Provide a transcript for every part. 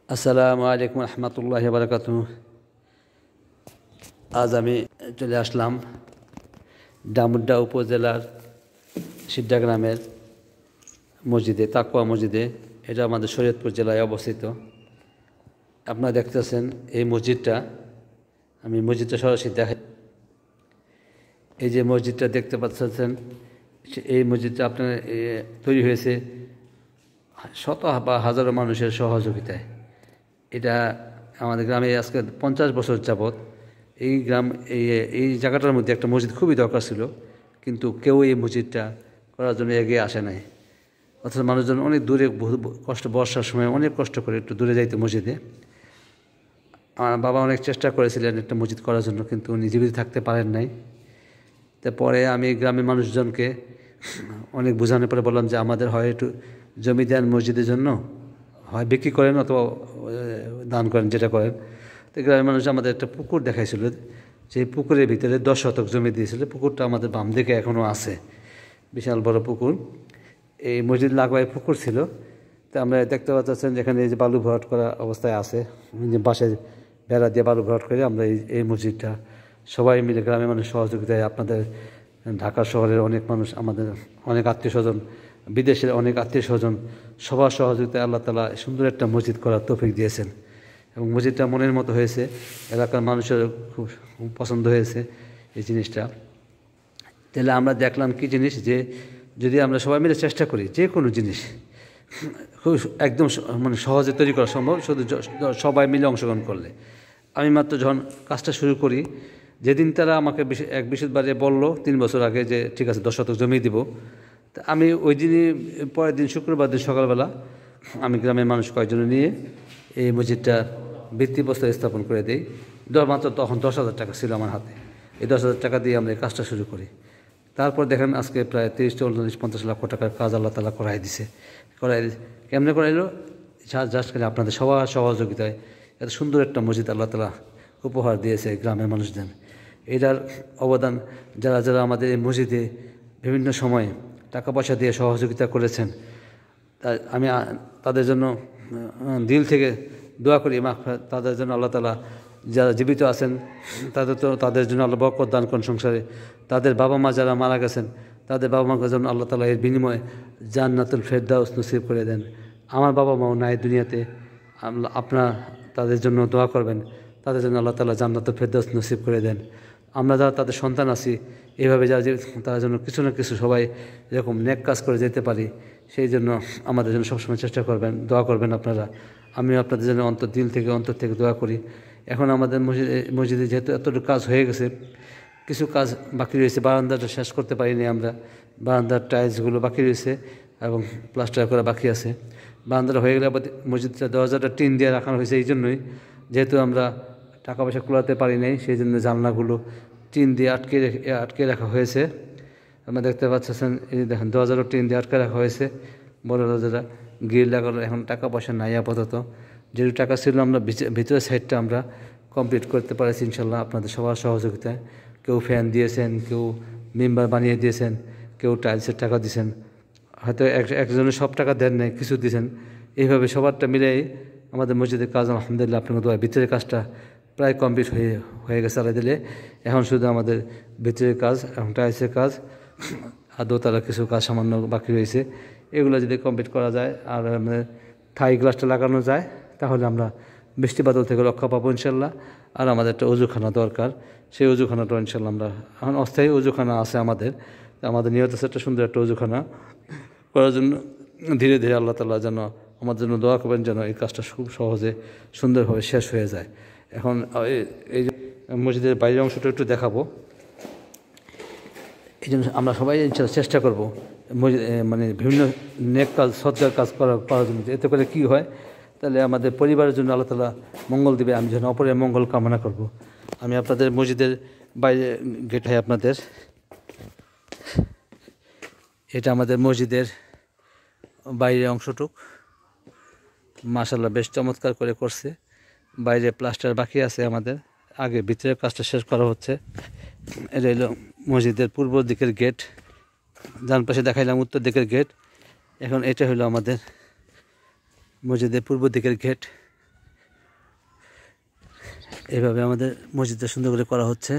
আসসালামু আলাইকুম রহমতুল্লাহি বারাকাতুহু। আজ আমি চলে আসলাম ডামুড্ডা উপজেলার সিদ্ধা গ্রামের মসজিদে, তাকওয়া মসজিদে। এটা আমাদের শরীয়তপুর জেলায় অবস্থিত। আপনারা দেখতেছেন এই মসজিদটা, আমি মসজিদটা সরাসরি দেখাই। এই যে মসজিদটা দেখতে পাচ্ছেন, এই মসজিদটা আপনার তৈরি হয়েছে শত বা হাজারো মানুষের সহযোগিতায়। এটা আমাদের গ্রামে আজকে 50 বছর যাবৎ এই গ্রাম এই জায়গাটার মধ্যে একটা মসজিদ খুবই দরকার ছিল, কিন্তু কেউ এই মসজিদটা করার জন্য এগিয়ে আসে নাই। অথচ মানুষজন অনেক দূরে, কষ্ট, বর্ষার সময় অনেক কষ্ট করে একটু দূরে যাইতে মসজিদে। আমার বাবা অনেক চেষ্টা করেছিলেন একটা মসজিদ করার জন্য, কিন্তু উনি জীবিত থাকতে পারেন নাই। তারপরে আমি গ্রামের মানুষজনকে অনেক বোঝানোর পরে বললাম যে আমাদের হয় একটু জমি দেন মসজিদের জন্য, হয় বিক্রি করেন অথবা দান করেন, যেটা করেন। তো গ্রামের মানুষ আমাদের একটা পুকুর দেখাইছিল, যে পুকুরের ভিতরে 10 শতক জমি দিয়েছিল। পুকুরটা আমাদের বাম দিকে এখনও আছে, বিশাল বড় পুকুর। এই মসজিদ লাগোয় পুকুর ছিল। তো আমরা দেখতে পাচ্ছেন যেখানে এই যে বালু ভরাট করা অবস্থায় আছে, যে বাঁশের বেড়া দিয়ে বালু ভরাট করে আমরা এই মসজিদটা সবাই মিলে গ্রামের মানুষ সহযোগিতায়, আপনাদের ঢাকা শহরের অনেক মানুষ, আমাদের অনেক আত্মীয় স্বজন, বিদেশের অনেক আত্মীয় স্বজন, সবার সহযোগিতায় আল্লাহ তাআলা সুন্দর একটা মসজিদ করার তৌফিক দিয়েছেন। এবং মসজিদটা মনের মতো হয়েছে, এলাকার মানুষের খুব পছন্দ হয়েছে এই জিনিসটা। তাহলে আমরা দেখলাম কি জিনিস, যে যদি আমরা সবাই মিলে চেষ্টা করি, যে কোনো জিনিস খুব একদম মানে সহজে তৈরি করা সম্ভব, শুধু সবাই মিলে অংশগ্রহণ করলে। আমি মাত্র যখন কাজটা শুরু করি, যেদিন তারা আমাকে এক বিশুদ্ধবারে বললো 3 বছর আগে যে ঠিক আছে 10 শতক জমি দিব, তা আমি ওই দিনই পরের দিন শুক্রবার দিন সকালবেলা আমি গ্রামের মানুষ কয়েকজন নিয়ে এই মসজিদটা ভিত্তিপ্রস্তর স্থাপন করে দিই। মাত্র তখন 10,000 টাকা ছিল আমার হাতে। এই 10,000 টাকা দিয়ে আমরা এই কাজটা শুরু করি। তারপর দেখেন আজকে প্রায় 30, 40, 50 লক্ষ টাকার কাজ আল্লাহ তাআলা কেমনে করাইলো? জাস্ট করে আপনাদের সবার সহযোগিতায় এত সুন্দর একটা মসজিদ আল্লাহ তাআলা উপহার দিয়েছে গ্রামের মানুষদের। এটার অবদান যারা যারা আমাদের এই মসজিদে বিভিন্ন সময় টাকা পয়সা দিয়ে সহযোগিতা করেছেন, আমি তাদের জন্য দিল থেকে দোয়া করি, তাদের জন্য আল্লাহ তাআলা, যারা জীবিত আছেন তাদের জন্য আল্লাহ বরকত দান করেন সংসারে। তাদের বাবা মা যারা মারা গেছেন, তাদের বাবা মাকে জন্য আল্লাহ তাআলা এর বিনিময়ে জান্নাতুল ফেরদাউস নসিব করে দেন। আমার বাবা মাও নাই দুনিয়াতে, আপনারা তাদের জন্য দোয়া করবেন, তাদের জন্য আল্লাহ তাআলা জান্নাতুল ফেরদাউস নসিব করে দেন। আমরা যারা তাদের সন্তান আছি, এইভাবে যারা তাদের জন্য কিছু না কিছু সবাই এরকম নেক কাজ করে যেতে পারি, সেই জন্য আমাদের জন্য সবসময় চেষ্টা করবেন, দোয়া করবেন আপনারা। আমিও আপনাদের জন্য অন্তর থেকে দোয়া করি। এখন আমাদের মসজিদে যেহেতু এতটুকু কাজ হয়ে গেছে, কিছু কাজ বাকি রয়েছে। বারান্দাটা শেষ করতে পারিনি আমরা, বারান্দার টাইলসগুলো বাকি রয়েছে এবং প্লাস্টার করা বাকি আছে। বারান্দাটা হয়ে গেলে আবার মসজিদটা দরজাটা টিন দিয়ে রাখানো হয়েছে, এই জন্যই, যেহেতু আমরা টাকা পয়সা কুলাতে পারি নাই, সেই জন্য জানলাগুলো টিন দিয়ে আটকে রাখা হয়েছে। আপনারা দেখতে পাচ্ছেন, এই দেখেন দরজারও টিন দিয়ে আটকে রাখা হয়েছে, বড় দরজাটা গ্রিল লাগানো। এখন টাকা পয়সা নাই আপাতত, যেটুকু টাকা ছিল আমরা ভিতরের সাইডটা আমরা কমপ্লিট করতে পারছি ইনশাল্লাহ আপনাদের সবার সহযোগিতায়। কেউ ফ্যান দিয়েছেন, কেউ মেম্বার বানিয়ে দিয়েছেন, কেউ টাইলসের টাকা দিয়েছেন, হয়তো একজনের সব টাকা দেন নাই, কিছু দিয়েছেন। এইভাবে সবারটা মিলেই আমাদের মসজিদের কাজ আলহামদুলিল্লাহ আপনার দোয়া ভিতরের কাজটা প্রায় কমপ্লিট হয়ে গেছে আল্লাহ দিলে। এখন শুধু আমাদের ভিতরের কাজ এবং টাইলসের কাজ আর দোতলার কিছু কাজ সামান্য বাকি রয়েছে। এগুলো যদি কমপ্লিট করা যায় আর আমাদের থাই গ্লাসটা লাগানো যায়, তাহলে আমরা বৃষ্টি বাদল থেকে রক্ষা পাবো ইনশাল্লাহ। আর আমাদের একটা অজুখানা দরকার, সেই অজুখানাটা ইনশাল্লাহ আমরা এখন অস্থায়ী অজুখানা আছে আমাদের নিয়ত আছে একটা সুন্দর একটা অজুখানা করার জন্য। ধীরে ধীরে আল্লাহ তাআলা যেন আমাদের জন্য দোয়া করবেন, যেন এই কাজটা খুব সহজে সুন্দরভাবে শেষ হয়ে যায়। এখন এই যে মসজিদের বাইরের অংশটা একটু দেখাবো, এই জন্য আমরা সবাই চেষ্টা করবো মানে বিভিন্ন নেক কাজ, সৎকার কাজ করার জন্য। এতে করে কী হয়, তাহলে আমাদের পরিবারের জন্য আল্লাহ তাআলা মঙ্গল দিবে। আমি যেন অপরের মঙ্গল কামনা করব। আমি আপনাদের মসজিদের বাইরে গেটে আপনাদের, এটা আমাদের মসজিদের বাইরের অংশটুক, মাশাআল্লাহ বেশ চমৎকার করে করছে। বাইরে প্লাস্টার বাকি আছে আমাদের, আগে ভিতরের কাজটা শেষ করা হচ্ছে। এটা হলো মসজিদের পূর্ব দিকের গেট, ডান পাশে দেখাইলাম উত্তর দিকের গেট। এখন এটা হলো আমাদের মসজিদের পূর্ব দিকের গেট। এইভাবে আমাদের মসজিদটা সুন্দর করে করা হচ্ছে।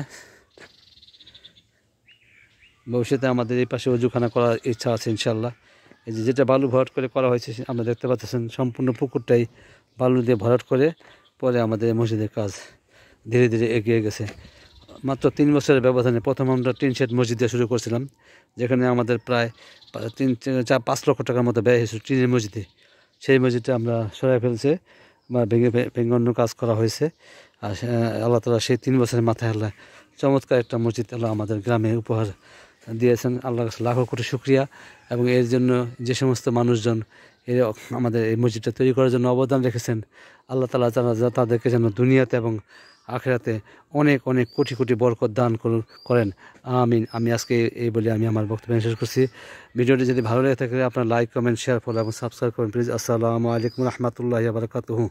ভবিষ্যতে আমাদের এই পাশে অজুখানা করার ইচ্ছা আছে ইনশাল্লাহ। এই যে যেটা বালু ভরাট করে করা হয়েছে আমরা দেখতে পাচ্ছেন, সম্পূর্ণ পুকুরটাই বালু দিয়ে ভরাট করে পরে আমাদের মসজিদের কাজ ধীরে ধীরে এগিয়ে গেছে। মাত্র 3 বছরের ব্যবধানে প্রথম আমরা টিন শেড মসজিদ দিয়ে শুরু করছিলাম, যেখানে আমাদের প্রায় 3-4-5 লক্ষ টাকার মতো ব্যয় হয়েছে টিনের মসজিদে। সেই মসজিদটা আমরা সরাই ফেলছে বা ভেঙে অন্য কাজ করা হয়েছে। আর আল্লাহ তাআলা সেই 3 বছরের মাথায় আল্লাহ চমৎকার একটা মসজিদ আল্লাহ আমাদের গ্রামে উপহার দিয়েছেন। আল্লাহর কাছে লাখো কোটি শুকরিয়া। এবং এর জন্য যে সমস্ত মানুষজন আমাদের এই মসজিদটা তৈরি করার জন্য অবদান রেখেছেন, আল্লাহ তাআলা তাদেরকে যেন দুনিয়াতে এবং আখিরাতে অনেক অনেক কোটি কোটি বরকত দান করেন, আমিন। আমি আজকে এই বলে আমি আমার বক্তব্য শেষ করছি। ভিডিওটি যদি ভালো লেগে থাকে আপনার লাইক, কমেন্ট, শেয়ার, ফলো এবং সাবস্ক্রাইব করুন প্লিজ। আসসালামু আলাইকুম রহমতুল্লাহি ওয়া বারাকাতুহু।